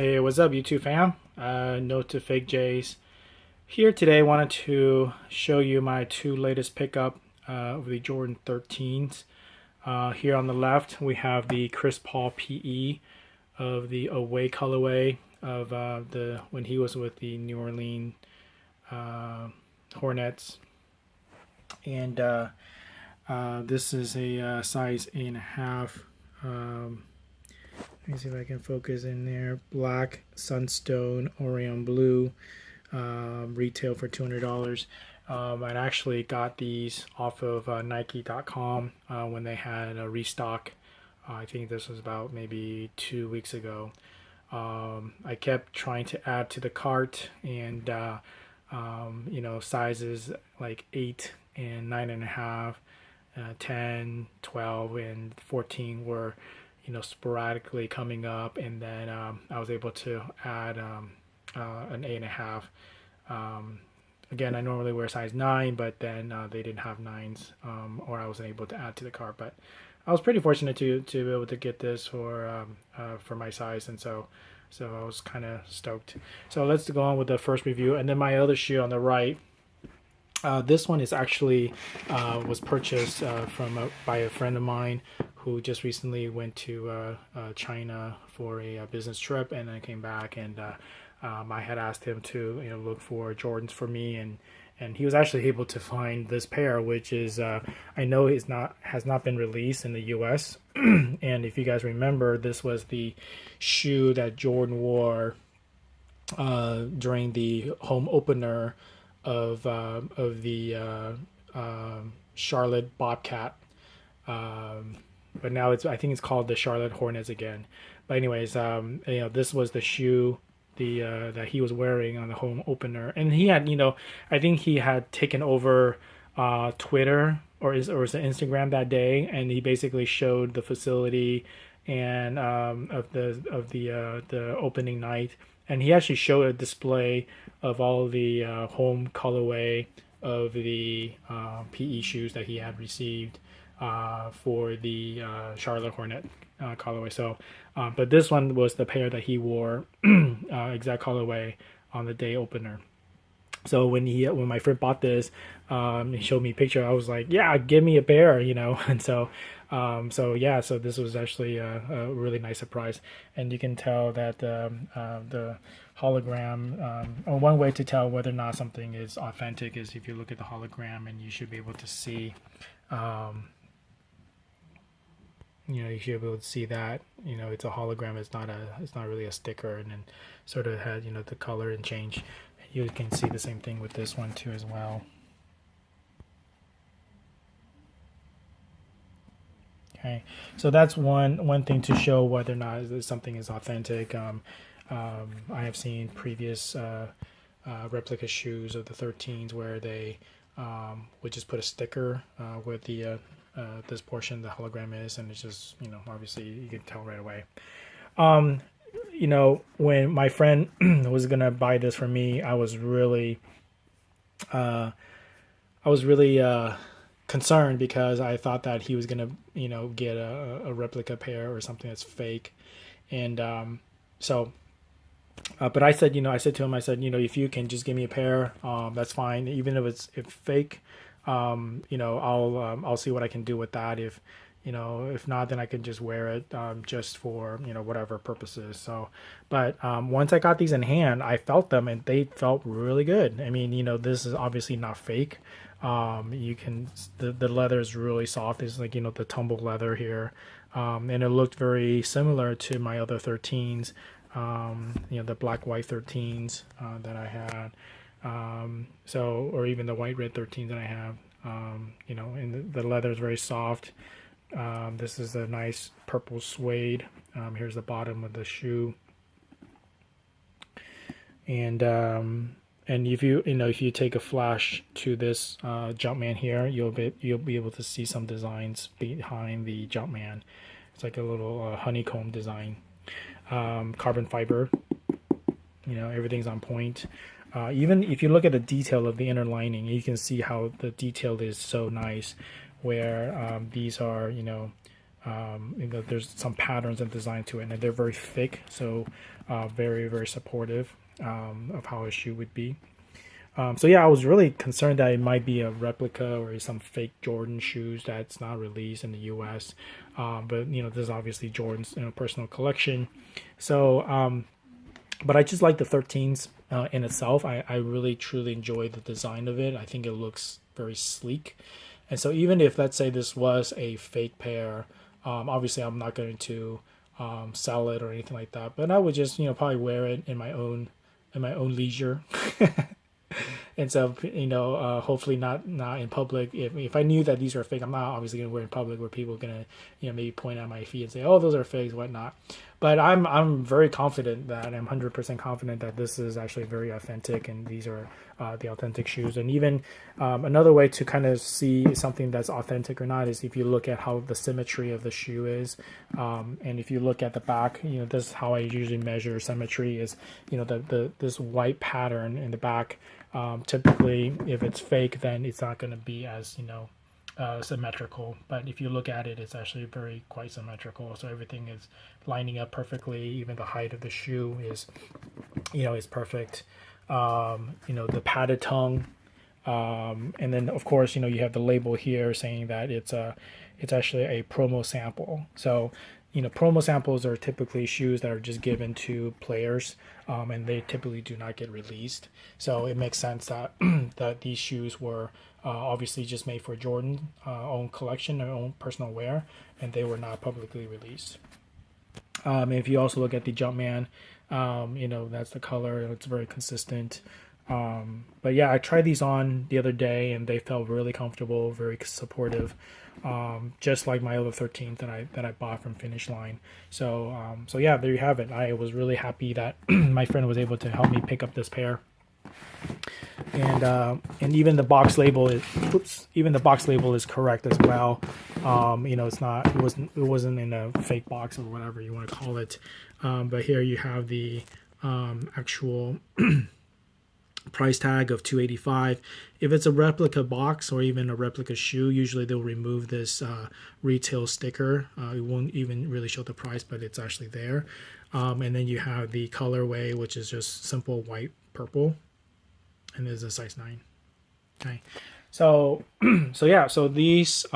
Hey, what's up, YouTube fam? Note to Fake J's. Here today, I wanted to show you my two latest pickup of the Jordan 13s. Here on the left, we have the Chris Paul PE of the away colorway of the when he was with the New Orleans Hornets, and this is a size 8.5. Let me see if I can focus in there. Black Sunstone Orion Blue, retail for $200. I actually got these off of Nike.com when they had a restock. I think this was about maybe 2 weeks ago. I kept trying to add to the cart, and sizes like 8 and 9.5, 10, 12, and 14 were sporadically coming up, and then I was able to add an 8.5. Again, I normally wear size 9, but then they didn't have 9s, or I wasn't able to add to the cart. But I was pretty fortunate to be able to get this for my size, and so I was kind of stoked. So let's go on with the first review, and then my other shoe on the right. This one is actually was purchased by a friend of mine who just recently went to China for a business trip, and then came back, and I had asked him to look for Jordans for me, and he was actually able to find this pair, which is I know has not been released in the U.S. And if you guys remember, this was the shoe that Jordan wore during the home opener of the Charlotte Bobcat, but now I think it's called the Charlotte Hornets again. But anyways, this was the shoe that he was wearing on the home opener, and he had I think he had taken over Twitter or is Instagram that day, and he basically showed the facility and of the opening night. And he actually showed a display of all the home colorway of the PE shoes that he had received for the Charlotte Hornet colorway. So, but this one was the pair that he wore, exact colorway on the day opener. So when my friend bought this, he showed me a picture. I was like, yeah, give me a pair, And so this was actually a really nice surprise. And you can tell that the hologram, or one way to tell whether or not something is authentic is if you look at the hologram, and you should be able to see, you should be able to see that it's a hologram. It's not really a sticker, and then sort of had the color and change. You can see the same thing with this one too as well. Okay, so that's one thing to show whether or not something is authentic. I have seen previous replica shoes of the 13s where they would just put a sticker with the this portion the hologram is, and it's just obviously you can tell right away. When my friend was gonna buy this for me, I was really concerned, because I thought that he was gonna get a replica pair or something that's fake, and but I said to him, if you can just give me a pair, that's fine, even if fake. I'll see what I can do with that. If not, then I can just wear it just for whatever purposes. So, but once I got these in hand, I felt them, and they felt really good. I mean, this is obviously not fake. The leather is really soft. It's like the tumble leather here, and it looked very similar to my other 13s. The black white 13s that I had. Or even the white red 13s that I have. And the leather is very soft. This is a nice purple suede. Here's the bottom of the shoe, and if you take a flash to this Jumpman here, you'll be able to see some designs behind the Jumpman. It's like a little honeycomb design, carbon fiber. Everything's on point. Even if you look at the detail of the inner lining, you can see how the detail is so nice, where these are there's some patterns and design to it, and they're very thick, so very, very supportive of how a shoe would be. So yeah, I was really concerned that it might be a replica or some fake Jordan shoes that's not released in the U.S. But this is obviously Jordan's personal collection. So, but I just like the 13s in itself. I really truly enjoy the design of it. I think it looks very sleek. And so even if, let's say, this was a fake pair, obviously I'm not going to sell it or anything like that. But I would just probably wear it in my own leisure. And so, hopefully not in public. If I knew that these are fake, I'm not obviously going to wear in public where people are going to, maybe point at my feet and say, "Oh, those are fakes," whatnot. But I'm very confident that I'm 100% confident that this is actually very authentic, and these are the authentic shoes. And even another way to kind of see something that's authentic or not is if you look at how the symmetry of the shoe is, and if you look at the back, this is how I usually measure symmetry. Is this white pattern in the back. Typically, if it's fake, then it's not going to be as symmetrical. But if you look at it, it's actually quite symmetrical. So everything is lining up perfectly. Even the height of the shoe is perfect. The padded tongue, and then of course you have the label here saying that it's actually a promo sample. So promo samples are typically shoes that are just given to players, and they typically do not get released. So it makes sense that that these shoes were obviously just made for Jordan own collection, their own personal wear, and they were not publicly released. If you also look at the Jumpman, that's the color. It's very consistent. But yeah, I tried these on the other day, and they felt really comfortable, very supportive. Just like my other 13th that I bought from Finish Line. So yeah, there you have it. I was really happy that my friend was able to help me pick up this pair. And even the box label is correct as well. It wasn't in a fake box or whatever you want to call it. But here you have the actual price tag of $285. If it's a replica box or even a replica shoe, usually they'll remove this retail sticker. It won't even really show the price, but it's actually there. And then you have the colorway, which is just simple white purple, and there's a size 9. Okay, so so these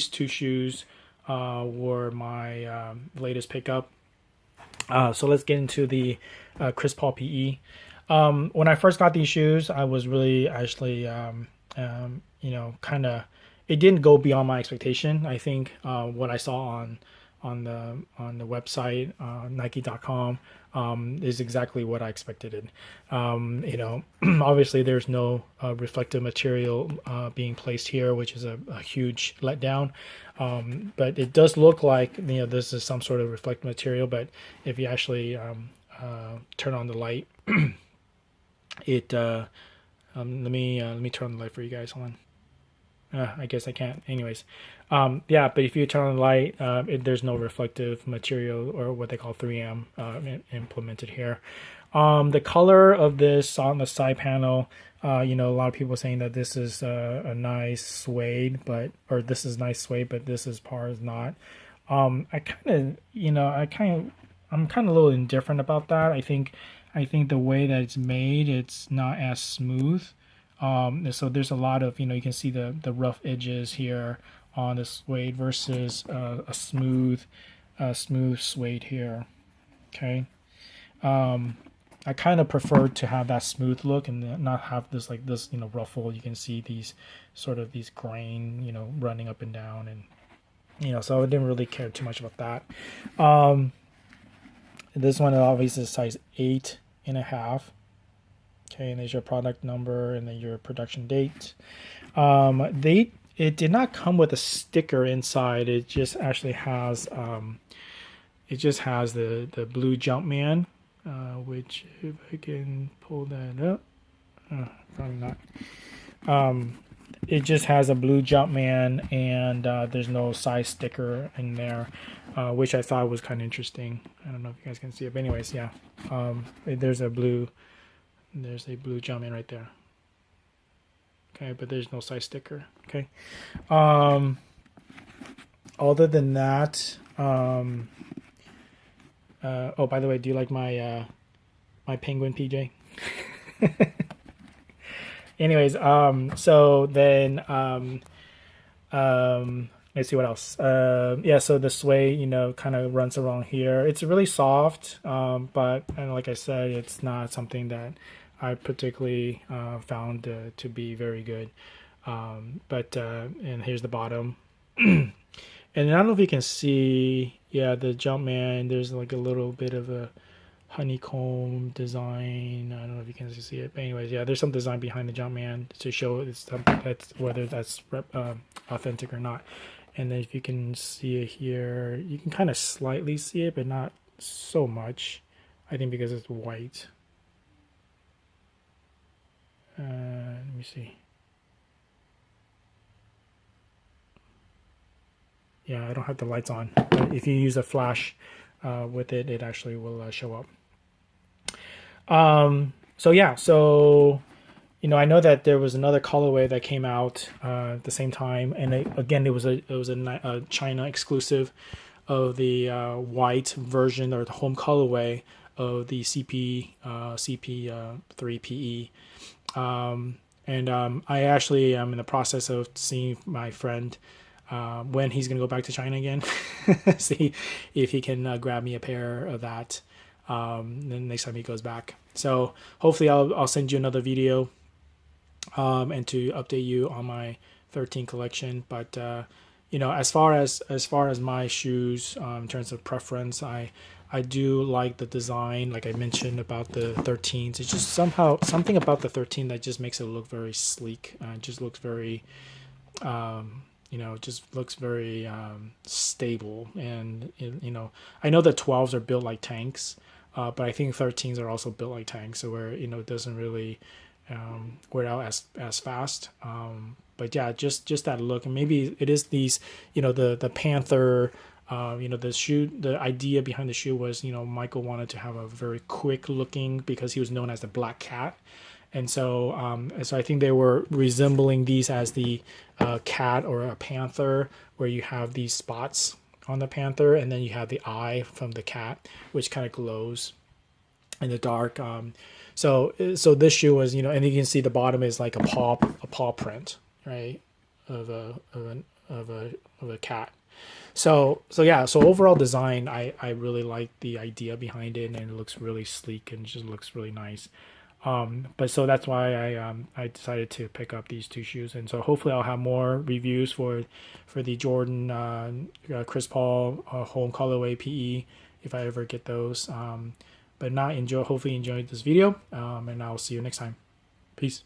two shoes were my latest pickup. So let's get into the Chris Paul PE. When I first got these shoes, I was really actually, kind of, it didn't go beyond my expectation. I think what I saw on the website, Nike.com, is exactly what I expected. Obviously there's no reflective material being placed here, which is a huge letdown. But it does look like this is some sort of reflective material. But if you actually turn on the light. Let me turn on the light for you guys. Hold on. I guess I can't. Anyways, yeah. But if you turn on the light, there's no reflective material or what they call 3M implemented here. The color of this on the side panel, a lot of people saying that this is a nice suede, this is nice suede, but this is par is not. I'm kind of a little indifferent about that. I think the way that it's made, it's not as smooth. So there's a lot of, you can see the rough edges here on the suede versus a smooth suede here. Okay. I kind of prefer to have that smooth look and not have this ruffle. You can see these grain, running up and down, and so I didn't really care too much about that. This one obviously is size 8.5. Okay, and there's your product number and then your production date. It did not come with a sticker inside. It just actually has the blue Jumpman, which if I can pull that up, probably not. It just has a blue Jumpman, and there's no size sticker in there, which I thought was kind of interesting. I don't know if you guys can see it, but anyways, yeah. There's a blue Jumpman right there. Okay, but there's no size sticker. Okay. other than that, oh, by the way, do you like my my penguin PJ? Anyways, so then let's see what else. Yeah, so the sway, kind of runs around here. It's really soft, but and like I said, it's not something that I particularly found to be very good. But and here's the bottom. And I don't know if you can see, yeah, the Jumpman. There's like a little bit of a honeycomb design. I don't know if you can see it, but anyways, yeah, there's some design behind the Jumpman to show it's that's whether that's authentic or not. And then if you can see it here, you can kind of slightly see it, but not so much. I think because it's white. Let me see. Yeah, I don't have the lights on, but if you use a flash with it, it actually will show up. So yeah, so I know that there was another colorway that came out at the same time, and again, it was a China exclusive of the white version or the home colorway of the CP3 PE. And I actually am in the process of seeing my friend when he's going to go back to China again, see if he can grab me a pair of that the next time he goes back. So hopefully I'll send you another video and to update you on my 13 collection. But as far as my shoes in terms of preference, I do like the design, like I mentioned about the 13s. It's just somehow something about the 13 that just makes it look very sleek. It just looks very just looks very stable. And I know the 12s are built like tanks, but I think 13s are also built like tanks, so where it doesn't really wear out as fast. But yeah, just that look, and maybe it is these, the Panther. The shoe, the idea behind the shoe was, Michael wanted to have a very quick looking, because he was known as the Black Cat. And so I think they were resembling these as the cat or a panther, where you have these spots on the panther, and then you have the eye from the cat, which kind of glows in the dark. So this shoe was, and you can see the bottom is like a paw print, right, of a cat. So yeah, so overall design, I really like the idea behind it, and it looks really sleek and just looks really nice. But so that's why I decided to pick up these two shoes, and so hopefully I'll have more reviews for the Jordan Chris Paul home colorway PE if I ever get those. But hopefully enjoyed this video, and I'll see you next time. Peace.